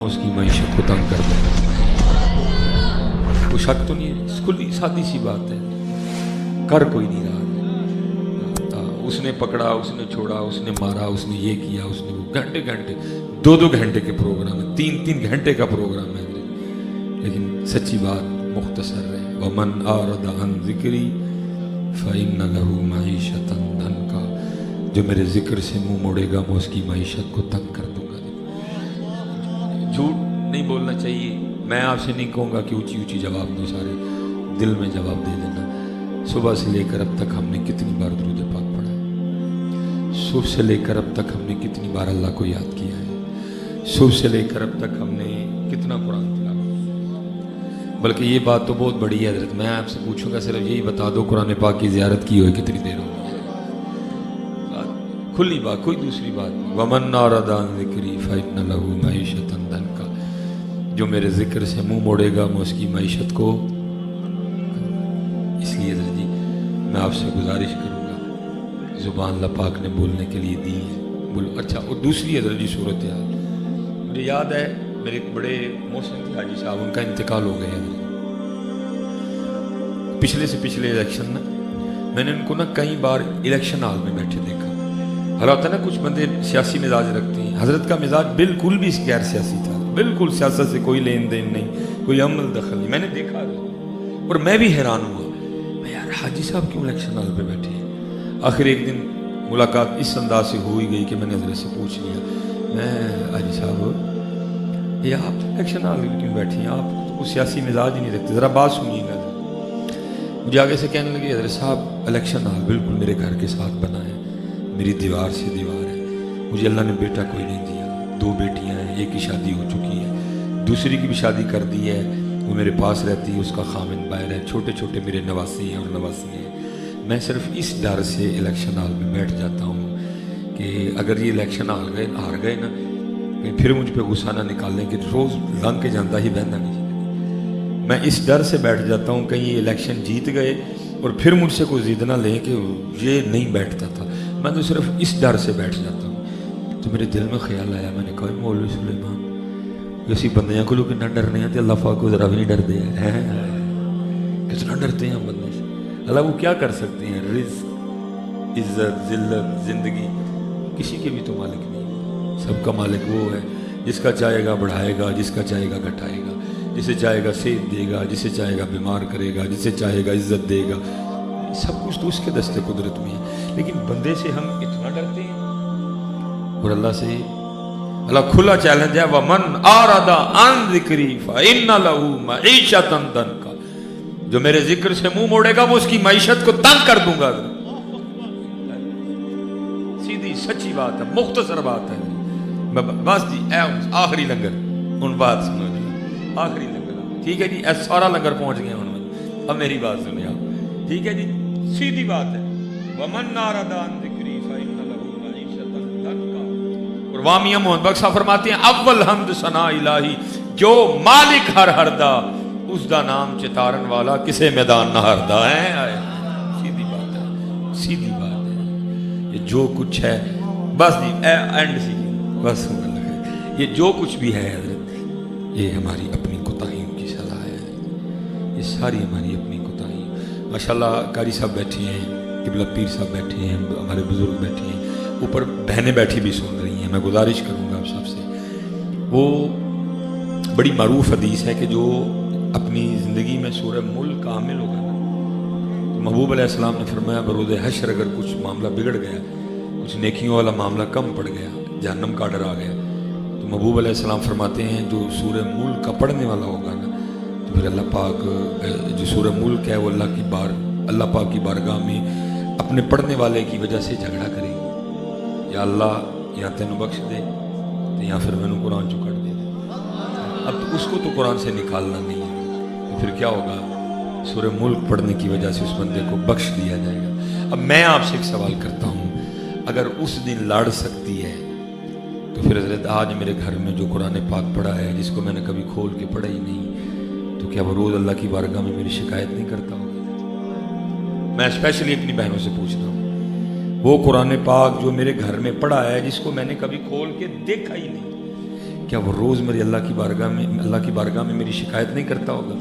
उसकी मैशत को तंग कर दे। वो शक तो नहीं है, खुली सादी सी बात है, कर कोई नहीं रहा। उसने पकड़ा, उसने छोड़ा, उसने मारा, उसने ये किया, उसने वो, घंटे घंटे, दो दो घंटे के प्रोग्राम है, तीन तीन घंटे का प्रोग्राम है। लेकिन सच्ची बात मुख्तसर है, वमन आरद अन ज़िक्री फ़इन्न लहू मईशतन दनका, जो मेरे जिक्र से मुंह मोड़ेगा मैं उसकी मईशत को तंग कर दूंगा। झूठ नहीं बोलना चाहिए। मैं आपसे नहीं कहूँगा कि ऊंची ऊंची जवाब दो, सारे दिल में जवाब दे देना। सुबह से लेकर अब तक हमने कितनी बार दुरूद पाक पढ़ा है? सुबह से लेकर अब तक हमने कितनी बार अल्लाह को याद किया है? सुबह से लेकर अब तक हमने कितना कुरान तिलावत। बल्कि ये बात तो बहुत बड़ी है हज़रत, मैं आपसे पूछूंगा सिर्फ यही बता दो, कुरान पाक की ज़ियारत की हुई कितनी देर हो गई? खुली बात, कोई दूसरी बात नहीं। वमन आरदा अन ज़िक्री फ़इन्न लहू मईशतन दनका, जो मेरे जिक्र से मुंह मोड़ेगा मैं उसकी मईशत को। इसलिए हज़रत जी मैं आपसे गुजारिश करूँगा, ज़ुबान अल्लाह पाक ने बोलने के लिए दी है, बोलो। अच्छा, और दूसरी हज़रत जी सूरत हाल मुझे याद है, मेरे एक बड़े मोहसिन थे हाजी साहब, उनका इंतकाल हो गया है। पिछले से पिछले इलेक्शन ना मैंने उनको ना कई बार इलेक्शन हाल में बैठे देखा। हला होता है ना, कुछ बंदे सियासी मिजाज रखते हैं, हज़रत का मिजाज बिल्कुल भी गैर सियासी था, बिल्कुल सियासत से कोई लेन देन नहीं, कोई अमल दखल नहीं। मैंने देखा और मैं भी हैरान हुआ, मैं यार हाजी साहब क्यों इलेक्शन हाल पे बैठे हैं? आखिर एक दिन मुलाकात इस अंदाज से हो ही गई कि मैंने हज़रत से पूछ लिया, मैं हाजी साहब ये आप इलेक्शन हाल में क्यों बैठे हैं? आप तो सियासी मिजाज ही नहीं रखते, ज़रा बात सुनिएगा। मुझे आगे से कहने लगे, हज़रत साहब इलेक्शन हाल बिल्कुल मेरे घर के साथ बना है, मेरी दीवार से दीवार है। मुझे अल्लाह ने बेटा कोई नहीं दिया, दो बेटियां हैं, एक की शादी हो चुकी है, दूसरी की भी शादी कर दी है, वो मेरे पास रहती है, उसका खामिन बाहर है, छोटे छोटे मेरे नवासी हैं और नवासी हैं। मैं सिर्फ इस डर से इलेक्शन हाल में बैठ जाता हूँ कि अगर ये इलेक्शन हार गए ना, फिर मुझ पर गुस्सा ना निकालें कि रोज़ लंघ के जाता ही बहना नहीं। मैं इस डर से बैठ जाता हूँ कहीं ये इलेक्शन जीत गए और फिर मुझसे कोई जिद ना लें कि ये नहीं बैठता था। मैं तो सिर्फ इस डर से बैठ जाता हूँ। तो मेरे दिल में ख्याल आया, मैंने कहा मौलवी सुलेमान ऐसी बंदियां को लोग कितना डरने हैं, अल्लाह पाक को जरा भी नहीं डरते हैं। कितना डरते हैं हम बंदे से। अल्लाह वो क्या कर सकते हैं? रिज़्क़, इज्जत, जिल्लत, जिंदगी किसी के भी तो मालिक नहीं, सबका मालिक वो है जिसका चाहेगा बढ़ाएगा, जिसका चाहेगा घटाएगा, जिसे चाहेगा सेहत देगा, जिसे चाहेगा बीमार करेगा, जिसे चाहेगा इज्जत देगा। सब कुछ तो उसके दस्ते कुदरत में है। लेकिन बंदे से हम इतना डरते हैं और अल्लाह से। अल्लाह खुला चैलेंज है, वमन आरदा अन ज़िक्री फ़इन्न लहू मईशतन दनका, जो मेरे जिक्र से मुंह मोड़ेगा वो उसकी मईशत को तंग कर दूंगा। सीधी सच्ची बात है, मुख्तसर बात है। बस जी आखिरी लंगर, उन बात सुनो जी, आखिरी लंगर, ठीक है जी, सारा लंगर पहुंच गया उनमें। अब मेरी बात सुनिए आप, ठीक है जी, सीधी बात है। वमन आरदा अन ज़िक्री फ़इन्न लहू मईशतन दनका। और वामिया मोहम्मद बख्शा फरमाते हैं, अव्वल हमद सना इलाही, जो मालिक हर हरदा, उसका नाम चितारन वाला किसे मैदान न हरदा है। सीधी बात है, सीधी बात है। ये जो कुछ है बस जी एंड सी बस, ये जो कुछ भी है हज़रत, ये हमारी अपनी कोताहियों की सलाह है। ये सारी हमारी अपनी कोताही। माशाल्लाह कारी साहब बैठे हैं, किबला पीर साहब बैठे हैं, हमारे बुजुर्ग बैठे हैं, ऊपर बहनें बैठी भी सुन रही हैं। मैं गुजारिश करूँगा आप सबसे, वो बड़ी मारूफ हदीस है कि जो अपनी ज़िंदगी में सूरह मुल्क कामिल होगा ना, तो महबूब अलैहिस्सलाम ने फरमाया बरोज़ हश्र अगर कुछ मामला बिगड़ गया, कुछ नेकियों वाला मामला कम पड़ गया, जहन्नम का डर आ गया, तो महबूब अलैहिस्सलाम फरमाते हैं जो सूरह मुल्क का पढ़ने वाला होगा ना, तो फिर अल्लाह पाक, जो सूरह मुल्क है वो अल्लाह पाक की बारगाह में अपने पढ़ने वाले की वजह से झगड़ा करेगी, या अल्लाह या तेन बख्श दे, तो या फिर मैंने कुरान चो कट दे। अब तो उसको तो कुरान से निकालना नहीं है, तो फिर क्या होगा? सूरह मुल्क पढ़ने की वजह से उस बंदे को बख्श दिया जाएगा। अब मैं आपसे एक सवाल करता हूँ, अगर उस दिन लड़ सकती है तो फिर हज़रत आज मेरे घर में जो कुरान पाक पढ़ा है, जिसको मैंने कभी खोल के पढ़ा ही नहीं, तो क्या वो रोज़ अल्लाह की बारगाह में मेरी शिकायत नहीं करता होगा? मैं स्पेशली अपनी बहनों से पूछ रहा हूँ, वो कुरान पाक जो मेरे घर में पढ़ा है, जिसको मैंने कभी खोल के देखा ही नहीं, کیا وہ روز میری اللہ کی بارگاہ میں میری شکایت نہیں کرتا ہوگا؟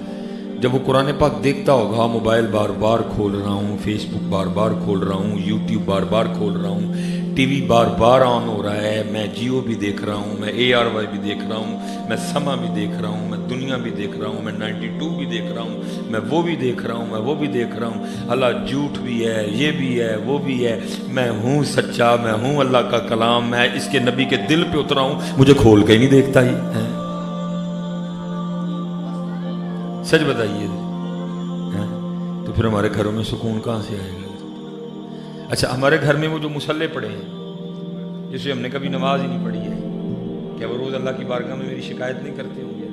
جب وہ قرآن پاک دیکھتا ہوگا، موبائل بار بار کھول رہا ہوں، فیس بک بار بار کھول رہا ہوں، یوٹیوب بار بار کھول رہا ہوں، ٹی وی بار بار آن ہو رہا ہے، میں جیو بھی دیکھ رہا ہوں، میں ARY بھی دیکھ رہا ہوں، میں سما بھی دیکھ رہا ہوں، میں دنیا بھی دیکھ رہا ہوں، میں 92 بھی دیکھ رہا ہوں، میں وہ بھی دیکھ رہا ہوں، میں وہ بھی دیکھ رہا ہوں، اللہ جھوٹ بھی ہے، یہ بھی ہے، وہ بھی ہے، میں ہوں سچا، میں ہوں اللہ کا کلام، میں اس کے نبی کے دل پہ اترا ہوں، مجھے کھول کے ہی نہیں دیکھتا ہی ہے؟ سچ بتائیے، تو پھر ہمارے گھروں میں سکون کہاں سے آئے گا؟ اچھا، ہمارے گھر میں وہ جو مصلے پڑے ہیں، جسے ہم نے کبھی نماز ہی نہیں پڑھی ہے، کیا وہ روز اللہ کی بارگاہ میں میری شکایت نہیں کرتے ہوں گے؟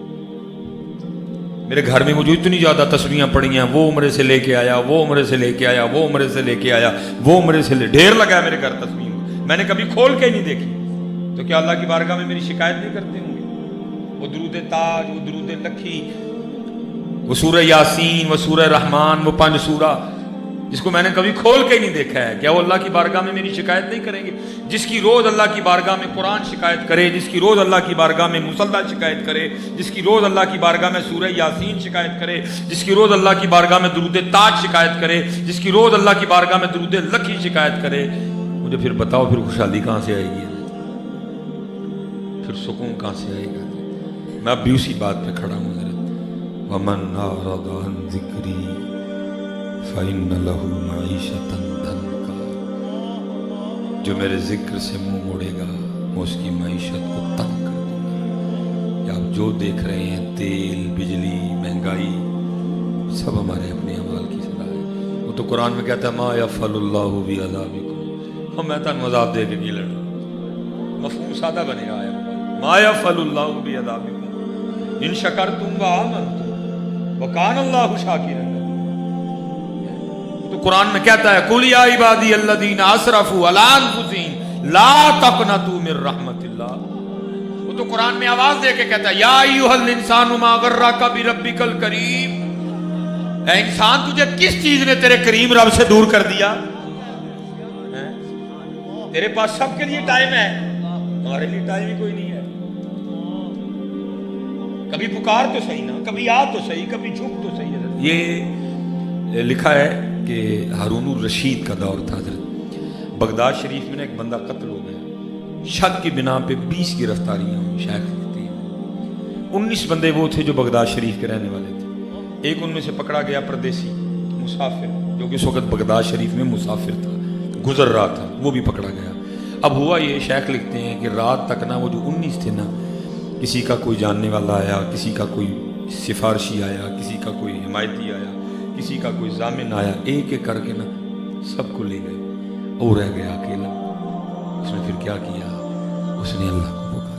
میرے گھر میں وہ جو اتنی زیادہ تسبیحاں پڑھی ہیں، وہ عمرے سے لے کے آیا، وہ عمرے سے لے کے آیا، وہ عمرے سے لے کے آیا، وہ عمرے سے ڈھیر لگا ہے میرے گھر تسبیح، میں نے کبھی کھول کے ہی نہیں دیکھی، تو کیا اللہ کی بارگاہ میں میری شکایت نہیں کرتے ہوں گے؟ وہ درود تاج، وہ درود لکھی، وہ سورہ یاسین، وہ سورہ رحمان، وہ 5 سورہ، جس کو میں نے کبھی کھول کے نہیں دیکھا ہے، کیا وہ اللہ کی بارگاہ میں میری شکایت نہیں کریں گے؟ جس کی روز اللہ کی بارگاہ میں قرآن شکایت کرے، جس کی روز اللہ کی بارگاہ میں مصلی شکایت کرے، جس کی روز اللہ کی بارگاہ میں سورہ یاسین شکایت کرے، جس کی روز اللہ کی بارگاہ میں درود تاج شکایت کرے، جس کی روز اللہ کی بارگاہ میں درود لکھی شکایت کرے، مجھے پھر بتاؤ پھر خوشحالی کہاں سے آئے گی؟ پھر سکون کہاں سے آئے گا؟ میں اب بھی اسی بات پہ کھڑا ہوں حضرت، وَمَنْ أَعْرَضَ عَنْ ذِكْرِي فَإِنَّ لَهُ مَعِيشَةً ضَنْكًا، جو میرے ذکر سے منہ موڑے گا میں اس کی معیشت کو تنگ کر دوں گا۔ کہ آپ جو دیکھ رہے ہیں، تیل، بجلی، مہنگائی، سب ہمارے اپنے اعمال کی سزا ہے۔ وہ تو قرآن میں کہتا ہے مَا يَفْعَلُ اللَّهُ بِعَذَابِكُمْ، میں تمہیں عذاب دے کے نہیں لڑ رہا، مفہوم سادہ بنے گا آیا، مَا يَفْعَلُ اللَّهُ بِعَذَابِكُمْ إِن شَكَرْتُمْ وَآمَنْتُمْ وَكَانَ اللَّهُ شَاكِرًا۔ تو قرآن میں کہتا ہے قُلْ يَا عِبَادِيَ الَّذِينَ أَسْرَفُوا عَلَىٰ أَنفُسِهِمْ لَا تَقْنَطُوا مِن رَحْمَتِ اللَّهِ۔ وہ تو قرآن میں آواز دے کے کہتا ہے یا ایھا الانسان ما غرک بربک الکریم، اے انسان تجھے کس چیز نے تیرے کریم رب سے دور کر دیا؟ تیرے پاس سب کے لیے ٹائم ہے، ہمارے لیے ٹائم ہی کوئی نہیں ہے۔ کبھی پکار تو صحیح نا، کبھی آ تو صحیح، کبھی جھک تو صحیح۔ حضرت یہ لکھا ہے کہ ہارون الرشید کا دور تھا حضرت، بغداد شریف میں ایک بندہ قتل ہو گیا، شک کی بنا پہ 20 گرفتاریاں ہوئی، شیخ لکھتے ہیں 19 بندے وہ تھے جو بغداد شریف کے رہنے والے تھے، ایک ان میں سے پکڑا گیا پردیسی مسافر، جو کہ اس وقت بغداد شریف میں مسافر تھا، گزر رہا تھا، وہ بھی پکڑا گیا۔ اب ہوا یہ، شیخ لکھتے ہیں کہ رات تک نا وہ جو 19 تھے نا، کسی کا کوئی جاننے والا آیا، کسی کا کوئی سفارشی آیا، کسی کا کوئی حمایتی آیا، کسی کا کوئی ضامن آیا، ایک ایک کر کے نا سب کو لے گئے، اور رہ گیا اکیلا۔ اس نے پھر کیا کیا؟ اس نے اللہ کو پکارا۔